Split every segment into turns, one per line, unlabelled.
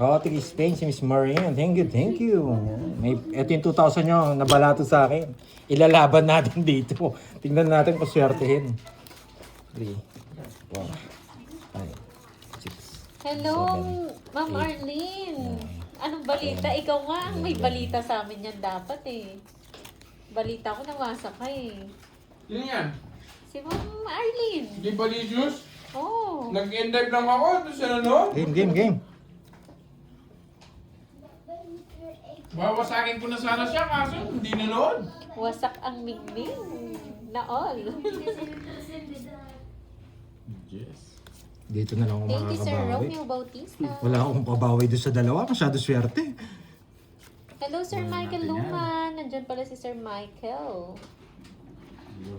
Oh, taga Spain si Miss Marian. Thank you, thank you. May, ito yung 2,000 nyo, nabalato sa akin. Ilalaban natin dito. Tingnan natin kung swertehin. 3, 4, 5, 6.
Hello, Ma'am Arlene. Anong balita? Ikaw nga ang may balita sa amin yan dapat eh. Balita ko nawasa ka eh.
Sino yan?
Si Ma'am Arlene.
Di Balicious?
Oh.
Nag-endive lang ako. Ito sa nanood.
Game.
Babasagin ko na sana siya kaso hindi nanood.
Wasak ang mingming na all.
Yes.
Dito na lang ako
Thank you, Sir
makakabawi.
Romeo Bautista.
Wala akong pabawi doon sa dalawa. Masyado swerte.
Hello, Sir Michael Luman. Nandyan pala si Sir Michael.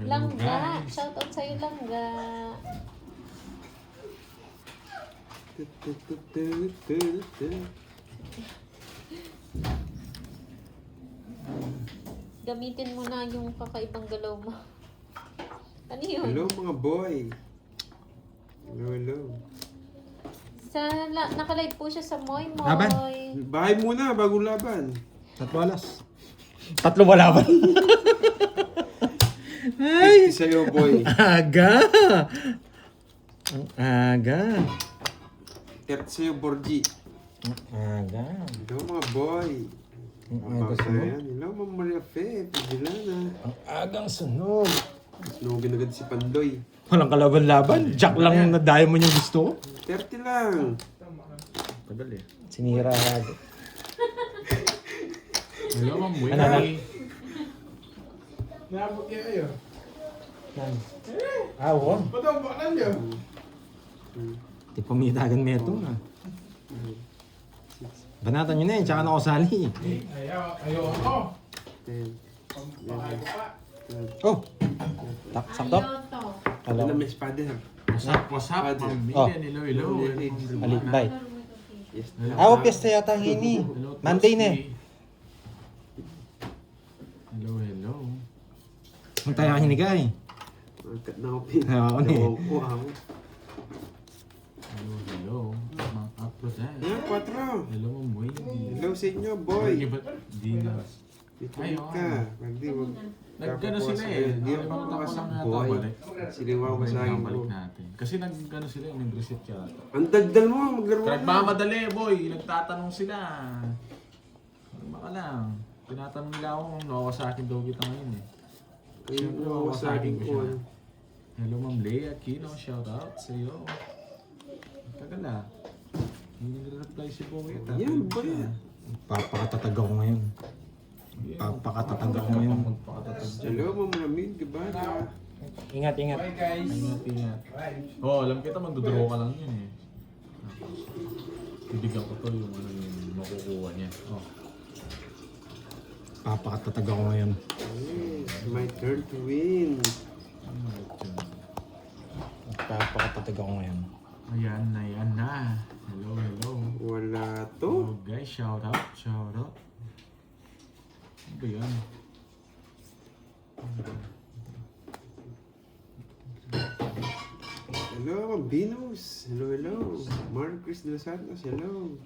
Langga. Shoutout sa'yo, Langga. Gamitin mo na yung kakaibang galaw mo. Ano yun?
Hello mga boy. Hello.
Nakalive po siya sa Moy Moy.
Laban.
Bahay muna bago laban.
3 alas. 3 wala ba? Ay!
50 sa'yo boy.
Aga! Ang aga.
30 sa'yo Borgie.
Ang aga.
Hello mga boy.
Ang aga
Baka
sunod.
yan. Hello Ma'am Maria Fe. Pagilana.
Ang agang sunod.
Sinugin agad si Pandoy.
Walang kalaban-laban. Jack lang na diamond yung gusto ko.
30 lang.
Tagal eh.
Sinira agad.
Hello, Ma'am Wei.
Ano na?
Naabot niya kayo.
Oo.
Ba't ang baklan niyo?
Di pamitagan mo ito na. Banatan nyo na yun, tsaka na ako sali.
Ayaw ako.
10.
Pagpakain ko pa.
Oh! Sakto?
Ano
Hello.
na may spider?
What's up, Ma'am
Oh.
Million? Hello.
Alibay.
Yes.
Ah, piyesta yata ang ini. Monday na eh.
Hello.
Kung tayo hinigay.
Angkat na ako pin.
Oo, ne.
Ako.
Hello. Mga upload na.
Ayan, 4.
Hello, Ma'am Wei.
Hello sa inyo boy.
Di na.
Dito
Ay,
ka. Hindi wag.
Nagkano sila eh.
Hindi
Limang
ako
taon
makasak
lang yata
boy.
balik.
Siliwa ko sa akin
Balik
ko.
natin. Kasi nagkano sila yung nag-receipt yata.
Ang dagdal mo, maglaro ka na.
Nagmamadali, boy. Nagtatanong sila. Kalma ka lang. Tinatanong nila ako kung nawawa sa akin daw kita ngayon eh.
Ayun
Siyempre,
mo
nawawa
sa
sa
akin
akin ko
ko.
siya. Hello, Ma'am Lea Aquino. Shout out sa iyo. Tagal ah. Hindi nire-reply si Boy.
Yan, boy.
Papakatatag ako ngayon. Papakatatag ako ngayon.
Magpakatatag dyan.
Hello, Ma'am Ramil, diba?
Ingat.
Ingat. Oh, alam kita magdodraw ka lang yun eh. Tapos, bibigyan ko to yung ano yung makukuha niya. Oh.
Papakatatag ako ngayon.
Yes, my turn to win.
Papakatatag ako ngayon.
Ayan na. Hello.
Wala to.
Oh guys, shout out. Ano ba yan?
Hello, Ma'am Venus. Hello. Marcus de los Santos, hello.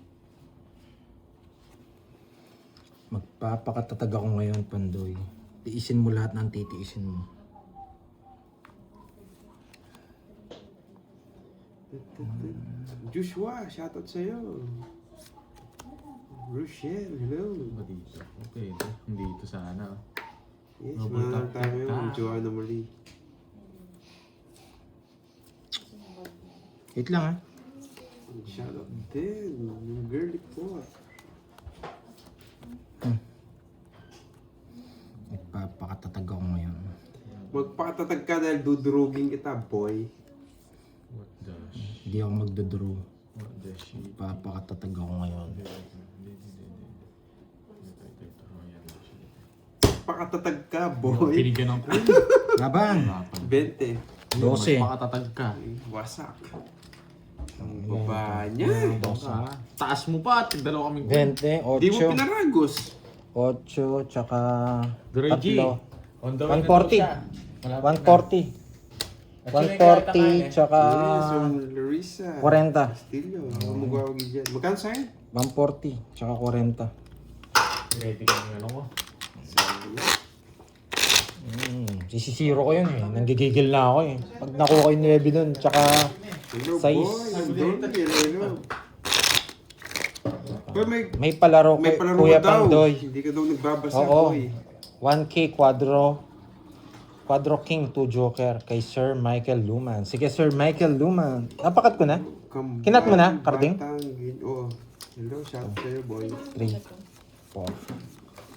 Magpapakatatag ako ngayon, Pandoy. Tiisin mo lahat ng titiisin mo.
Joshua, shoutout sa'yo. Rochelle, hello.
Ba dito? Okay, hindi ito sana.
Yes,
Double
mga
tap,
tayo
tap,
yung
tap.
Joanna Marie.
Wait lang ha.
Shoutout din. Yung girly po.
Magpapakatatag ako ngayon.
Magpakatatag ka dahil dudurugin kita, boy.
What the
Hindi ako magdodraw.
What the shit?
Magpapakatatag ako ngayon.
Pakatatag ka, boy.
Pinigyan ng queen.
Laban!
20.
12.
Pakatatag ka.
Wasak. Ang baba niya.
Taas mo pa at dalawa kaming queen.
20,
Di mo
8,
pinaragos.
8, tsaka
Grady.
3.
On the way na
140.
daw siya. Malapit na.
140, tsaka
Yes, yung Larissa.
40.
Castillo. Mugawag dyan. Magkano sa'yo?
140, tsaka 40.
Ready ka ng ano ko.
Sisisiro ko yun eh. Nanggigigil na ako eh. Pag nakuha ko yung 9 dun, tsaka
Hello,
Size.
boy. Andon, hello. Boy,
may palaro
may
kay
palaro
Kuya
ka daw.
Pandoy.
Hindi ka daw nagbabasa,
Oo.
boy.
1K Quadro King 2 Joker kay Sir Michael Luman. Sige, Sir Michael Luman. Napakat ko na?
Kambal,
Kinat mo na, Karding?
Batanggin. Oo. Hello, shout out sa'yo, boy.
3, 4,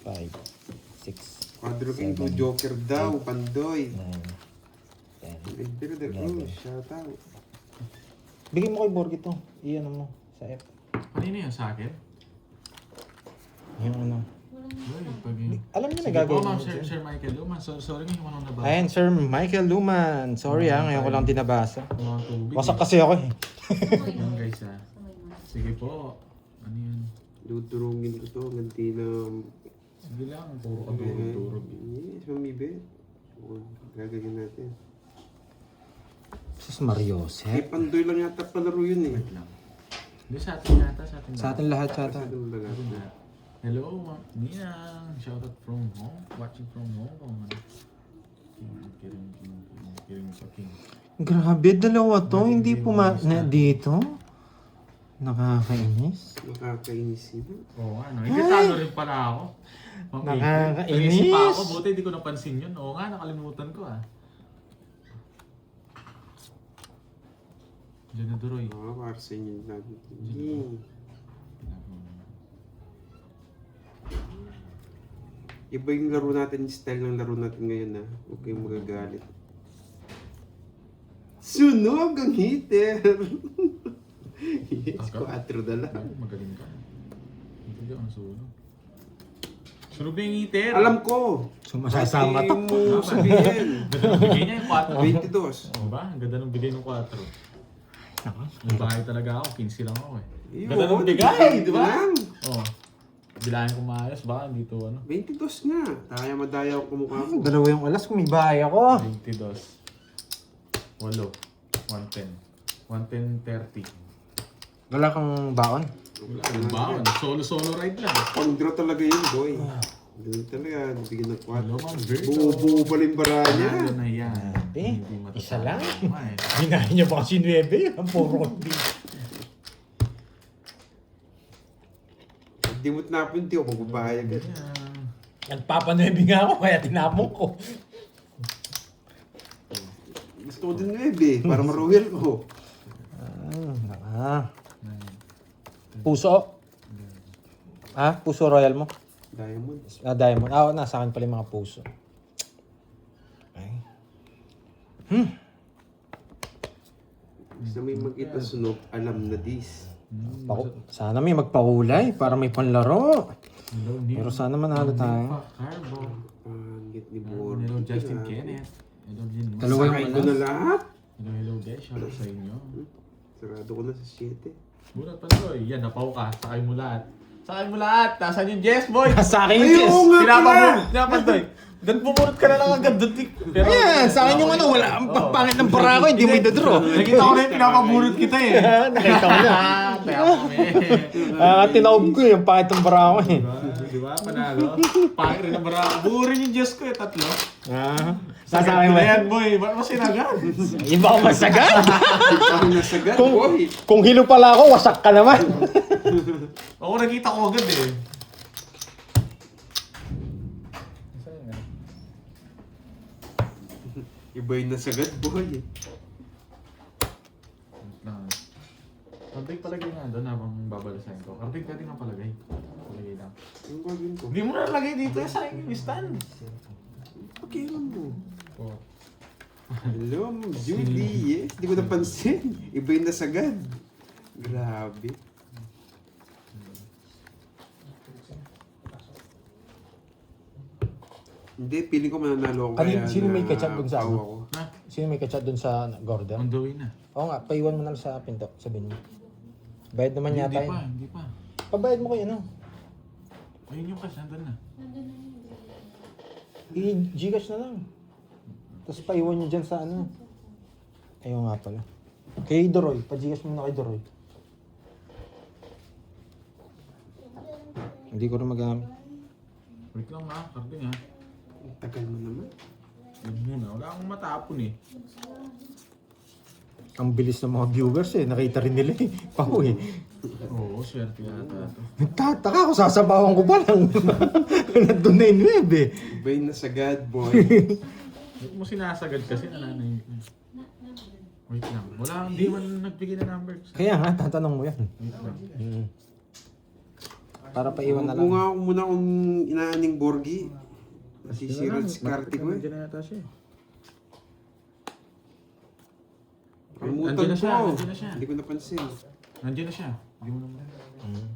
5, 6,
Quadro King to Joker daw, Pandoy.
9, 10.
Pero the Cruz, shout out.
Bigyan mo kay Borg ito. Iyan mo sa F.
Kanina yan sa akin?
Yung ano.
Uy, pag
Alam niyo na
Sige po,
gagawin
ma'am,
mo dyan.
Sir Michael Luman. Sorry ngayon ko nang nabasa.
Ayan, Sir Michael Luman. Sorry ngayon ko lang dinabasa.
Mga tubig.
Wasak kasi ako eh.
Yan guys ha. Sige po. Ano yan?
Dudurungin ko to, ganti na...
Sige lang, puro ka durog-durog.
Yes, mamibit. Oo, gagawin natin.
Sus Mariose.
Kay Pandoy lang yata palaro yun eh.
Wait lang. Hindi sa atin yata, sa atin
Sa atin lahat sa
Sa
atin.
atin lang.
Atin lahat. Hello, Ma'am Ninang. Shoutout from home. Watching from home. Kiring sa king.
Grabe, dalawa to. Hindi na dito. Nakakainis.
Nakakainis yun.
Oo nga, no? Hindi talo rin pala ako.
Nakakainis.
Naisip pa ako, buti hindi ko napansin yun. Oo nga, nakalimutan ko ah. Diyan na Duroy.
Oo, para sa inyo natin. Iba yung laro natin, style ng laro natin ngayon na. Huwag kayong magagalit. Sunog ang heater! Yes, 4 na lang.
Ay, magaling ka. Hindi ka ang sunog. Sunog na yung heater.
Alam ko!
Sumasasama to.
Pati mo sabihin.
Ganda nung bigay niya yung 4.
22.
Oo ba? Ang ganda nung bigay ng 4. Yung bahay talaga ako, 15 lang ako eh.
Ayun,
Ganda nung
oo,
bigay, di ba?
lang.
Oo. Bilahin ko maayos, baka dito ano.
22 nga. Taya madaya ako kumukha ko.
Dalawa yung alas kung may bahay ako.
22. 8. 110. 110.30.
Wala kang baon?
Wala, ang baon. Solo ride lang.
Pang-draw talaga yun, boy. Ganun talaga, nabigyan ng 4.
Hello, Ma'am Virgo.
Buo-buo pa rin bara niya.
Ano na yan?
Grabe.
Hindi matatalo.
Isa lang.
Eh.
Ginahin niya pa kasi 9. Ang puro hindi.
Di mo't napin, di ako magpapahayag.
Yan.
Nagpapanuebi nga ako kaya tinapon ko.
Gusto ko din 9 para maruwil ko.
Puso. Puso royal mo?
Diamond.
Diamond. Nasa akin pala yung mga puso. Okay.
Gusto may makita sunog, alam na this.
Sana may magpakulay para may panlaro.
Hello, Neil.
Pero sana manalo tayo.
Carbo.
Pangit ni Bor.
Hello, Justin Kenneth. Hello, Jin.
Dalawa yung
Sakay ko na lahat.
Hello guys. Shoutout sa inyo.
Sarado ko na sa 7.
Bulat pa to eh. Yan, napaw ka. Sakay mo lahat. Sakay mo lahat. Nasaan yung Jess, boy?
Sa akin
Ay,
yung
oo nga
Pinapabulot. Pinapabulot. Doon bumulot ka na lang agad doon. Pero,
Ayan, sa akin yung ano, wala. Ang pangit ng para ko, hindi mo idodraw.
Nakita ko na yung pinapabulot kita eh.
Nakita ko na.
Kaya kami.
Tinawag ko yung pangit ng para ko eh.
Di ba? Panalo. Pangit rin ang bara. Buo rin yung Jess ko eh. 3.
Sa akin
mo
ba
yan,
yan?
boy. Ba't mo sinagan?
Iba ko masagad.
Parang nasagad,
Kung,
boy.
kung hilo pala ako, wasak ka naman.
Oo, nakita ko agad eh.
Iba yung nasagad, boy.
Karbig palagay nga doon habang babalasahin ko. Karbig ka din ang palagay. Palagay lang.
Ang gagawin ko.
Hindi mo na lagay dito sa akin yung stand.
Pakialam mo.
Oh.
Hello, Ma'am Judy. Yes, di ko napansin. Iba yung nasagad. Grabe. Hindi, feeling ko mananalo ako.
Sino may ketchup dun sa
tawa
ano?
ko.
Ha?
Sino may ketchup dun sa Gordon?
On the way na.
Oo nga, paiwan mo na lang sa pinto, sabihin mo. Bayad naman yata
Hindi
yun.
pa, hindi pa.
Pabayad mo kayo, ano?
Ayun yung cash, nandun na.
I-Gcash na lang. Tapos paiwan nyo dyan sa ano. Ayun nga pala. Kay Doroy, pa-Gcash mo na kay Doroy. Hindi ko rin magamit.
Wait lang ha, karte nga.
Ang tagal mo naman.
Yun muna, wala akong matapon eh.
Ang bilis ng mga viewers eh. Nakita rin nila eh. Pao eh.
Oo, swerte yata ito.
Nagtataka ako, sasabawan ko pa lang. Nandun na yung 9 eh.
Iba'y nasagad, boy.
Ba't mo sinasagad kasi nananayin ko. Wait lang, wala, hindi man nagbigay na numbers.
Kaya nga, tatanong mo yan.
Wait lang.
Para paiwan na lang.
Bunga ako muna kung inaaning Borgi. Masisira ang diskarte ko eh.
Nandiyan na yata siya eh.
Kamutan
Nandiyan na siya,
ko.
nandiyan na siya.
Hindi ko napansin.
Nandiyan na siya. Hindi mo naman.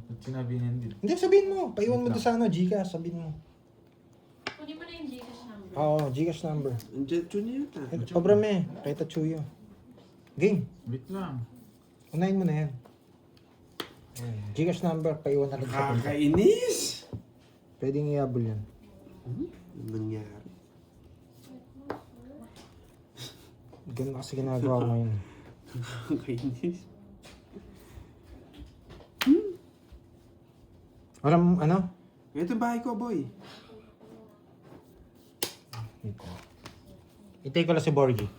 At sinabi niya din.
Hindi, sabihin mo. Paiwan mo doon sa ano, Gcash. Sabihin mo.
Kunin mo na yung Gcash number.
Oo, Gcash number.
Andiyan, tune yata.
Obrame, kay Tachuyo. Game.
Wait lang.
Unahin mo na yan. Ayan. Gcash number, paiwan na lang sa punta.
Kakainis!
Pwedeng iabol yan.
Ano nangyari?
Ganun kasi ginagawa ko ngayon.
Kakainis.
Walang ano?
Ito bahay ko, boy.
Itay ko lang si Borgie.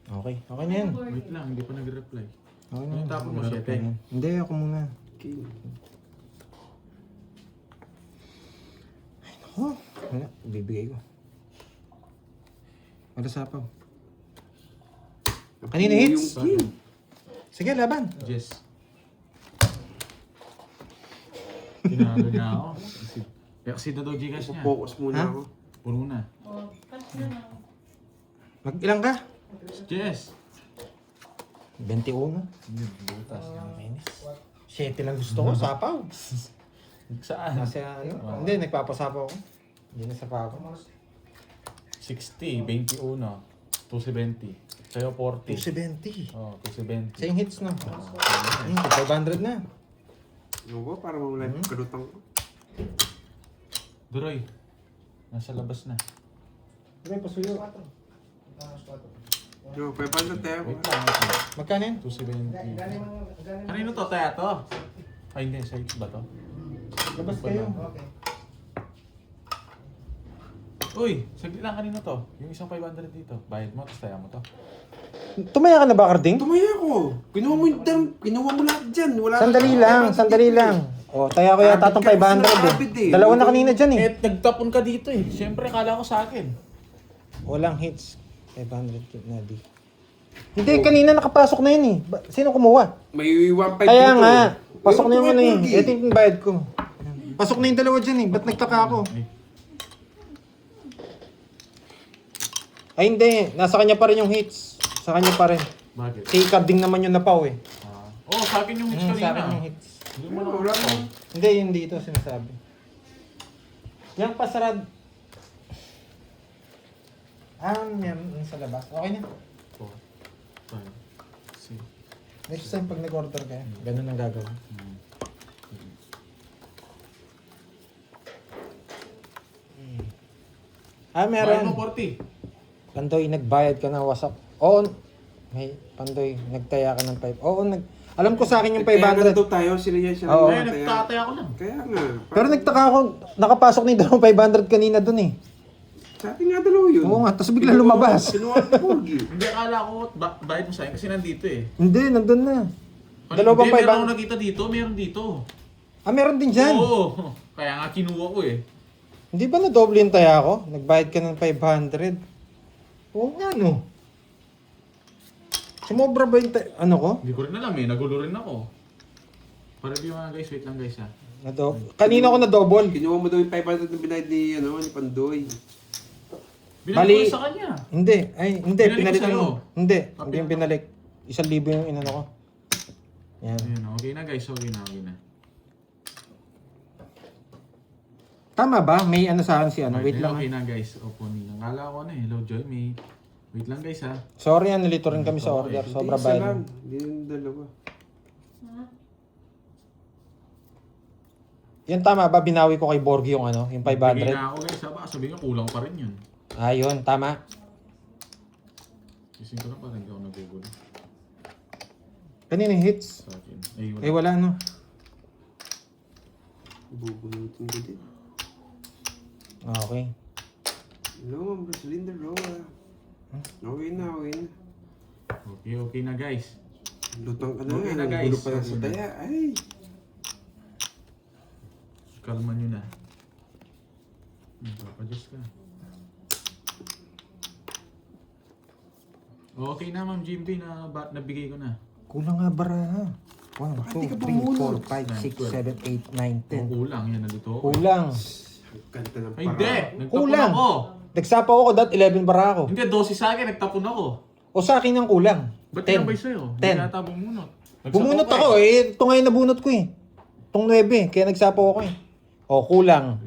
Okay, okay na yan.
Wait lang, hindi pa nag-reply.
Okay na
Ano
yan.
tapon mo,
Okay
7?
na yan. Hindi, ako muna.
Okay.
Oh, wala. Bibigay ko. Wala sapaw. Kanina hits?
Yung king.
Sige, laban.
Jess. Tinalo niya ako. Kasi na daw Gcash niya.
Focus muna
Ha?
ako.
Puro na.
Mag-ilang ka?
Jess!
21.
Butas.
Nakainis. 7 lang gusto ko, sapaw.
Saan?
Nasa ano? Hindi, nagpapasapaw ako. Hindi na sapaw ako.
60, 21, 270. Sa'yo 40.
270.
Oh, 270.
Same hits no? 500 na.
Ano ba? Para mawala yung kalutang ko.
Duroy. Nasa labas na.
Sige, pasuyo.
Yo, 500 tayo.
Wait lang. wait lang.
Magkano yun?
270. Kanino to? Taya to? Ay hindi, sa ba to?
Labas kayo.
Uy, saglit lang kanino to? Yung isang 500 dito. Bayad mo, tapos taya mo to.
Tumaya ka na ba, Karding?
Tumaya ko. Kinuha mo yung kinuha mo lahat dyan. Wala
Sandali lang. O, taya ko yata itong 500 eh. Dalawa na kanina dyan eh.
Eh, nagtapon ka dito eh. Siyempre, kala ko sa akin.
Walang hits. 500 na di. Hindi, kanina nakapasok na yun eh. Sino kumuha?
May 1.5 dito.
Kaya nga, pasok na yung
Ewan
ano
ko,
eh.
Borgi.
Ito yung bayad ko. Pasok na yung dalawa dyan eh. Ba't nagtaka ako? Ay hindi, nasa kanya pa rin yung hits. Sa kanya pa rin.
Bakit?
Si Carding naman yung napaw eh.
Oh, sa akin yung hits
Sa
kanina.
akin yung hits.
Hindi mo na
Wala mo.
Hindi, yun dito sinasabi. Yung pasarad. Meron yung sa labas. Okay na.
4, 5, 6.
Next time pag nag-order kayo, ganun ang gagawin.
Bayad mo
Meron.
40.
Pandoy, nagbayad ka na wasak. Oo. Hey, Pandoy, nagtaya ka ng 5. Oo, alam ko sa akin yung
Kaya nga
500.
daw tayo, sila yan siya.
Oo.
Eh, nagtataya ko lang.
Kaya nga.
Pero nagtaka ako, nakapasok na yung dalawang 500 kanina dun eh.
Sa atin nga dalawa yun.
Oo nga, tapos bigla lumabas.
Kinuha ko Borgi.
Hindi, akala ko bayad mo sa akin kasi nandito eh.
Hindi, nandun na. Dalawang
Hindi, meron ako
500.
nakita dito, meron dito.
Meron din dyan.
Oo. Kaya nga kinuha ko eh.
Hindi ba na-double yung taya ko? Nagbayad ka ng 500. Oo nga no. Sumobra ba yung ano ko?
Hindi ko rin alam eh, nagulo rin ako. Para di mga guys, wait lang guys ha.
Kanina ko na-double.
Kinuha mo daw yung 500 na binayad ni, ni Pandoy.
Binalik ko sa kanya.
Hindi.
Binalik ko
Pinalik
sa'yo.
mo. Hindi yung pinalik. 1,000 yung inano ko. Yan.
Ayun, okay na guys, okay na.
Tama ba? May ano sa akin si ano? Wait lang.
Okay na guys, opo nila. Kala ko na eh, hello Joy, may... Wait lang guys ha.
Sorry, nalito rin kami sa order. Sobra
Isa
bayad.
lang. Hindi yung dalawa.
Yan tama ba? Binawi ko kay Borgie yung ano? Yung
Bigay
500?
na ako guys ha, baka sabihin nyo kulang pa rin yun.
Yun. Tama.
Kising ko na parang hindi ako nagugulo
Kanina yung hits.
sa akin.
Wala no.
Bubunutin ko din.
Okay.
Hello, Ma'am Rosalinda Roa. Okay na, okay na.
Okay na guys.
Lutang ka na.
Okay na,
Ang
guys.
gulo pala sa taya. Ay.
Kalma nyo na. Papadiyos ka. Okay na Ma'am Jimby na nabigay ko na.
Kulang nga baraha. 1,
Bakit di ka
2, 3,
bumunot?
4, 5, 6, 7, 8, 9, 10.
Kulang yan na dito.
Kulang.
Ang ganda ng
Ay, hindi! Nagtapon
Kulang.
ako!
Nagsapaw ako dat 11 bara ako.
Hindi, 12 sa akin, nagtapon ako.
O sa akin ang kulang.
Ba't
10.
tinabay sa'yo?
10.
Hindi nata bumunot.
Bumunot ako eh. Ito ngayon nabunot ko eh. Itong 9. Kaya nagsapaw ako eh. O kulang.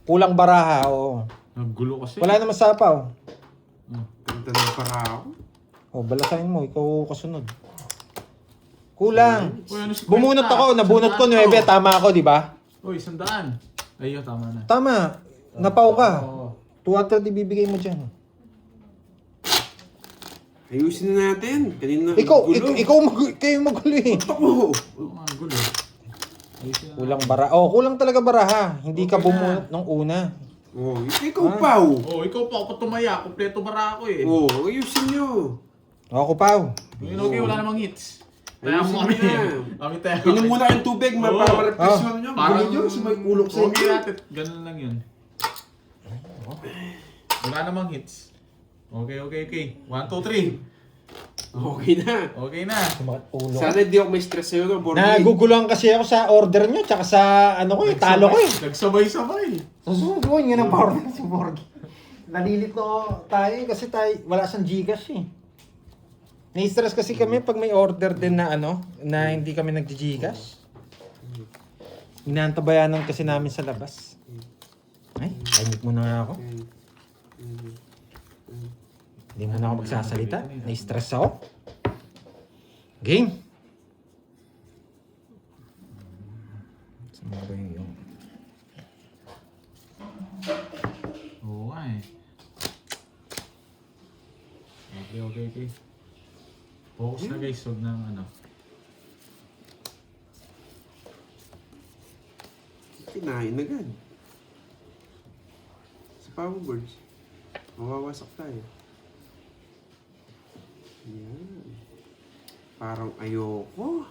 Kulang baraha. O.
Naggulo kasi.
Wala naman sapaw.
Ganda ng parao.
O balasahin mo. Ikaw kasunod. Kulang.
Uy, ano si
Bumunot
Kwenta?
ako. Nabunot ko 9.
Sandaan to.
Tama ako, di ba?
Uy, 100. Ayun, tama na.
Tama. Napaw ka.
Oo.
200 ibibigay mo dyan.
Ayusin na natin. Kanina
Kayo magulo eh.
Ako.
Oo nga, gulo. Ayusin na.
Kulang bara. Oh, kulang talaga baraha. Hindi ka
Okay na.
bumunot nung una.
Oh, ikaw pa.
Oh, ikaw pa ako tumaya. Kompleto bara ako eh.
Oh, ayusin nyo.
Ako pa.
Yun, okay, wala namang hits. Kaya mo kami.
Ayusin
Kami tayo.
Inom muna kayong tubig,
Oo.
para ma-reflection nyo.
Parang
Gulo nyo, may ulok sa
okay
inyo.
natin. Ganun lang yun. Wala namang hits. Okay. 1, 2, 3.
Okay na.
Okay na.
Sumakit ulo.
Sana hindi ako may stress sa'yo no, Borgi.
Naguguluhan kasi ako sa order nyo, tsaka sa ano ko eh, talo ko eh.
Nagsabay-sabay.
Susunod ko yun ang power ng si Borgi. Nalilito tayo eh, kasi tayo, wala siyang Gcash eh. Nai-stress kasi kami pag may order din na ano, na hindi kami nag-Gcash. Inaantabayanan kasi namin sa labas. Ay, pahingit mo na nga ako. Hindi mo na ako magsasalita. Na-stress ako. Game. Saan ba yung...
Oo nga eh. Okay. Focus na guys, huwag nang ano.
Kinain agad. Sa power birds. Mawawasak tayo. Yan. Parang ayoko.